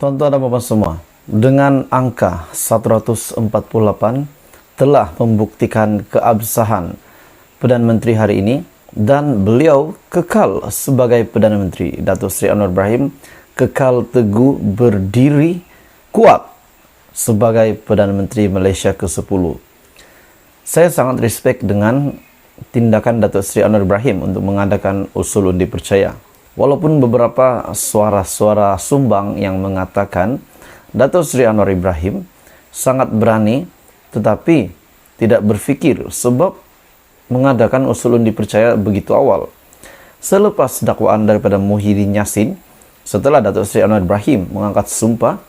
Tuan-tuan dan puan semua, dengan angka 148 telah membuktikan keabsahan Perdana Menteri hari ini dan beliau kekal sebagai Perdana Menteri. Datuk Seri Anwar Ibrahim kekal teguh berdiri kuat sebagai Perdana Menteri Malaysia ke-10. Saya sangat respect dengan tindakan Datuk Seri Anwar Ibrahim untuk mengadakan usul undi percaya. Walaupun beberapa suara-suara sumbang yang mengatakan Datuk Seri Anwar Ibrahim sangat berani tetapi tidak berfikir sebab mengadakan usul undi percaya begitu awal. Selepas dakwaan daripada Muhyiddin Yassin, setelah Datuk Seri Anwar Ibrahim mengangkat sumpah,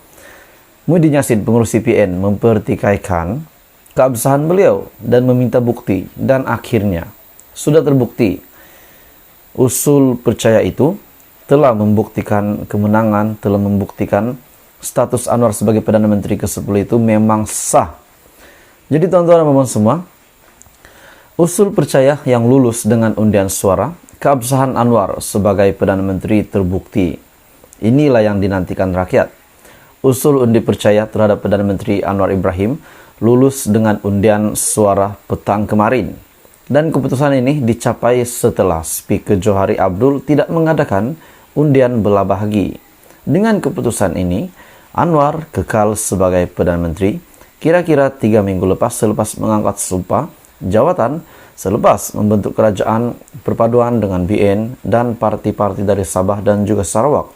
Muhyiddin Yassin, pengurus CPN, mempertikaikan keabsahan beliau dan meminta bukti, dan akhirnya sudah terbukti usul percaya itu telah membuktikan kemenangan, telah membuktikan status Anwar sebagai Perdana Menteri ke-10 itu memang sah. Jadi tuan-tuan dan puan semua, usul percaya yang lulus dengan undian suara, keabsahan Anwar sebagai Perdana Menteri terbukti. Inilah yang dinantikan rakyat. Usul undi percaya terhadap Perdana Menteri Anwar Ibrahim lulus dengan undian suara petang kemarin. Dan keputusan ini dicapai setelah Speaker Johari Abdul tidak mengadakan undian belah bahagi. Dengan keputusan ini, Anwar kekal sebagai Perdana Menteri kira-kira 3 minggu lepas selepas mengangkat sumpah jawatan, selepas membentuk kerajaan perpaduan dengan BN dan parti-parti dari Sabah dan juga Sarawak.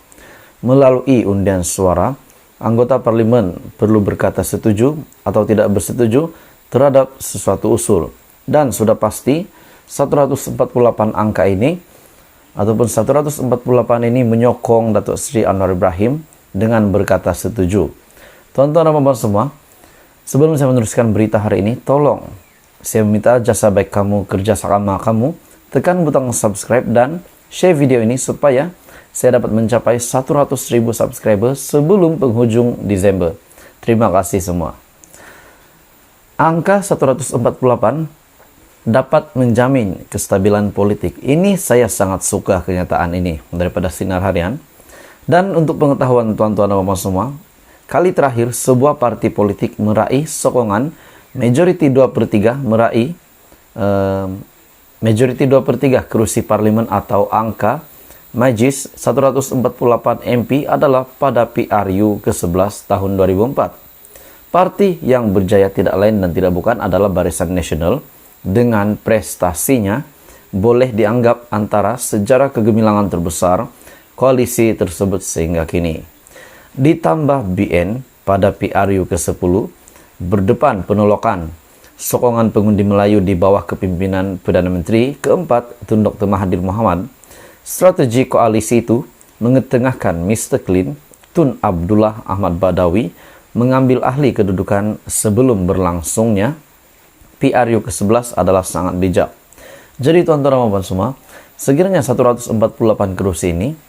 Melalui undian suara, anggota parlimen perlu berkata setuju atau tidak bersetuju terhadap sesuatu usul. Dan sudah pasti 148 angka ini ataupun 148 ini menyokong Datuk Seri Anwar Ibrahim dengan berkata setuju. Tuan-tuan dan puan semua, sebelum saya meneruskan berita hari ini, tolong saya meminta jasa baik kamu, kerjasama kamu, tekan butang subscribe dan share video ini supaya saya dapat mencapai 100.000 subscriber sebelum penghujung Desember. Terima kasih semua. Angka 148 dapat menjamin kestabilan politik. Ini saya sangat suka kenyataan ini daripada Sinar Harian. Dan untuk pengetahuan tuan-tuan dan puan semua, kali terakhir sebuah parti politik meraih sokongan majority 2/3 meraih majority 2/3 kerusi parlimen atau angka Majlis 148 MP adalah pada PRU ke-11 tahun 2004. Parti yang berjaya tidak lain dan tidak bukan adalah Barisan Nasional dengan prestasinya boleh dianggap antara sejarah kegemilangan terbesar koalisi tersebut sehingga kini. Ditambah BN pada PRU ke-10 berdepan penolakan sokongan pengundi Melayu di bawah kepimpinan Perdana Menteri keempat Tun Dr. Mahathir Mohamad. Strategi koalisi itu mengetengahkan Mr. Clean Tun Abdullah Ahmad Badawi mengambil ahli kedudukan sebelum berlangsungnya PRU ke-11 adalah sangat bijak. Jadi tuan-tuan dan puan semua, sekiranya 148 kerusi ini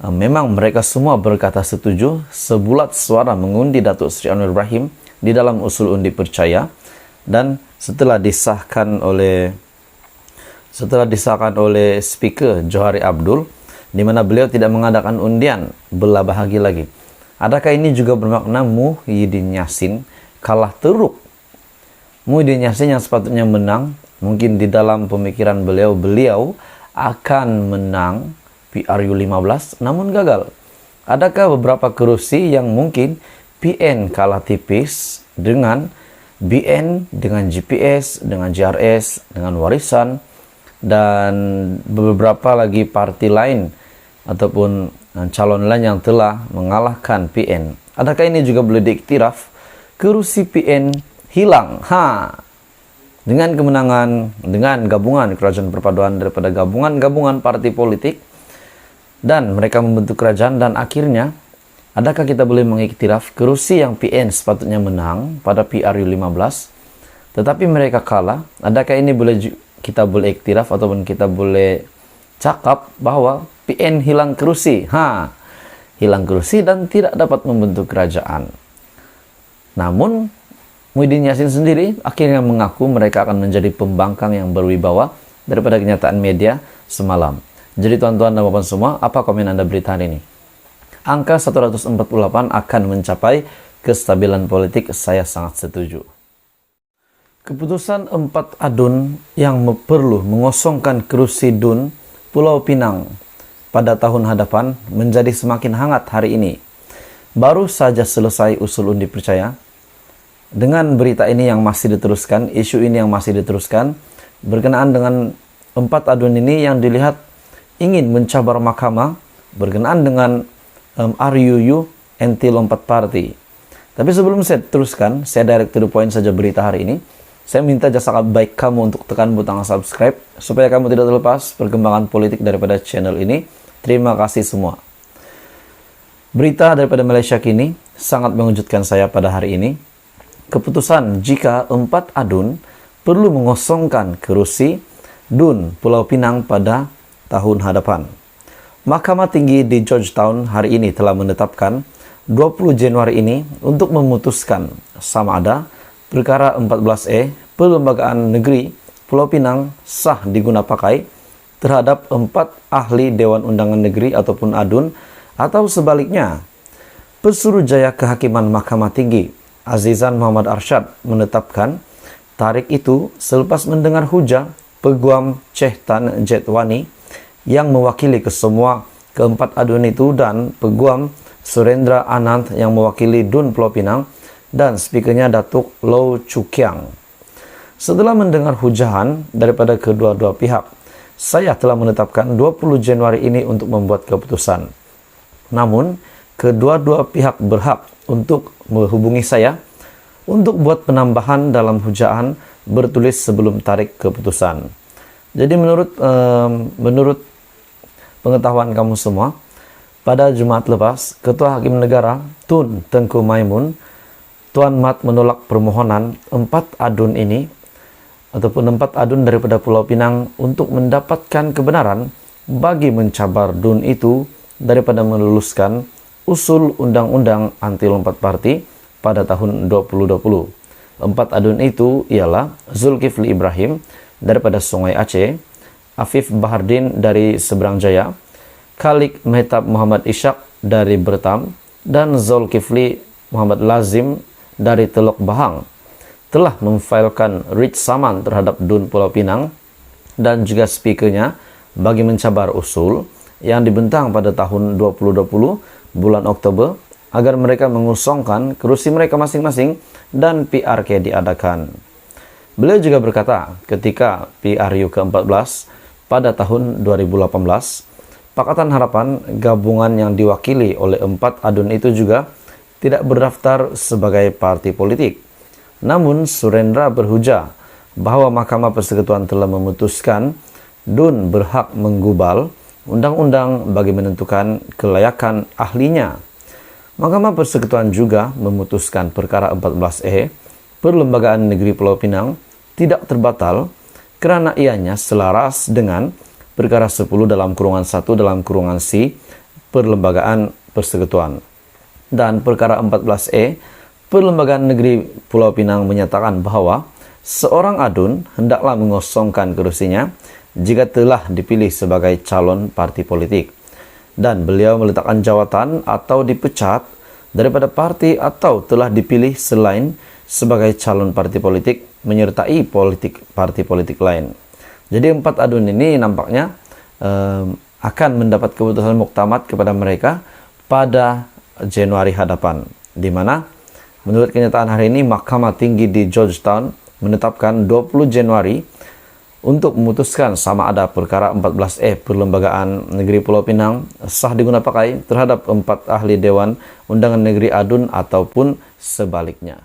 memang mereka semua berkata setuju sebulat suara mengundi Datuk Seri Anwar Ibrahim di dalam usul undi percaya, dan setelah disahkan oleh Speaker Johari Abdul, di mana beliau tidak mengadakan undian belah bahagi lagi. Adakah ini juga bermakna Muhyiddin Yassin kalah teruk? Muhyiddin Yassin yang sepatutnya menang, mungkin di dalam pemikiran beliau akan menang PRU 15 namun gagal. Adakah beberapa kerusi yang mungkin PN kalah tipis dengan BN, dengan GPS, dengan JRS, dengan Warisan, dan beberapa lagi parti lain ataupun calon lain yang telah mengalahkan PN. Adakah ini juga boleh diiktiraf kerusi PN hilang? Dengan kemenangan, dengan gabungan kerajaan perpaduan daripada gabungan parti politik, dan mereka membentuk kerajaan, dan akhirnya adakah kita boleh mengiktiraf kerusi yang PN sepatutnya menang pada PRU 15 tetapi mereka kalah? Adakah ini kita boleh iktiraf ataupun kita boleh cakap bahwa PN hilang kerusi? Hilang kerusi dan tidak dapat membentuk kerajaan. Namun Muhyiddin Yassin sendiri akhirnya mengaku mereka akan menjadi pembangkang yang berwibawa daripada kenyataan media semalam. Jadi tuan-tuan dan puan semua, apa komen Anda berita hari ini? angka 148 akan mencapai kestabilan politik. Saya sangat setuju. Keputusan 4 adun yang perlu mengosongkan kerusi DUN Pulau Pinang pada tahun hadapan menjadi semakin hangat hari ini. Baru saja selesai usul undi percaya. Dengan berita ini yang masih diteruskan, isu ini yang masih diteruskan, berkenaan dengan 4 adun ini yang dilihat ingin mencabar mahkamah berkenaan dengan RUU anti lompat party. Tapi sebelum saya teruskan, saya direct to the point saja berita hari ini. Saya minta jasa baik kamu untuk tekan butang subscribe supaya kamu tidak terlepas perkembangan politik daripada channel ini. Terima kasih semua. Berita daripada Malaysia Kini sangat mengejutkan saya pada hari ini. Keputusan jika 4 adun perlu mengosongkan kerusi DUN Pulau Pinang pada tahun hadapan. Mahkamah Tinggi di Georgetown hari ini telah menetapkan 20 Januari ini untuk memutuskan sama ada perkara 14E Perlembagaan Negeri Pulau Pinang sah diguna pakai terhadap 4 ahli Dewan Undangan Negeri ataupun ADUN, atau sebaliknya. Pesuruhjaya Kehakiman Mahkamah Tinggi Azizan Muhammad Arsyad menetapkan tarik itu selepas mendengar hujah Peguam Cheh Tan Jetwani yang mewakili kesemua keempat ADUN itu dan Peguam Surendra Anand yang mewakili DUN Pulau Pinang dan speakernya Datuk Low Chu Kiang. Setelah mendengar hujahan daripada kedua-dua pihak, saya telah menetapkan 20 Januari ini untuk membuat keputusan. Namun, kedua-dua pihak berhak untuk menghubungi saya untuk buat penambahan dalam hujahan bertulis sebelum tarik keputusan. Jadi menurut pengetahuan kamu semua, pada Jumaat lepas, Ketua Hakim Negara Tun Tengku Maimun Tuan Mat menolak permohonan 4 adun ini ataupun 4 adun daripada Pulau Pinang untuk mendapatkan kebenaran bagi mencabar DUN itu daripada meluluskan usul undang-undang anti lompat parti pada tahun 2020. 4 adun itu ialah Zulkifli Ibrahim daripada Sungai Aceh, Afif Bahardin dari Seberang Jaya, Khalik Mehtab Muhammad Ishak dari Bertam, dan Zulkifli Muhammad Lazim dari Teluk Bahang telah memfailkan writ saman terhadap DUN Pulau Pinang dan juga speakernya bagi mencabar usul yang dibentang pada tahun 2020 bulan Oktober agar mereka mengusongkan kerusi mereka masing-masing dan PRK diadakan. Beliau juga berkata ketika PRU ke-14 pada tahun 2018, Pakatan Harapan gabungan yang diwakili oleh 4 adun itu juga tidak berdaftar sebagai parti politik. Namun Surendra berhujah bahwa Mahkamah Persekutuan telah memutuskan DUN berhak menggubal undang-undang bagi menentukan kelayakan ahlinya. Mahkamah Persekutuan juga memutuskan perkara 14E Perlembagaan Negeri Pulau Pinang tidak terbatal kerana ianya selaras dengan perkara 10 dalam kurungan 1 dalam kurungan C Perlembagaan Persekutuan. Dan perkara 14E Perlembagaan Negeri Pulau Pinang menyatakan bahwa seorang adun hendaklah mengosongkan kerusinya jika telah dipilih sebagai calon parti politik, dan beliau meletakkan jawatan atau dipecat daripada parti atau telah dipilih selain sebagai calon parti politik menyertai parti politik lain. Jadi 4 adun ini nampaknya akan mendapat keputusan muktamad kepada mereka pada Januari hadapan, di mana menurut kenyataan hari ini Mahkamah Tinggi di Georgetown menetapkan 20 Januari untuk memutuskan sama ada perkara 14E Perlembagaan Negeri Pulau Pinang sah diguna pakai terhadap 4 ahli Dewan Undangan Negeri ADUN ataupun sebaliknya.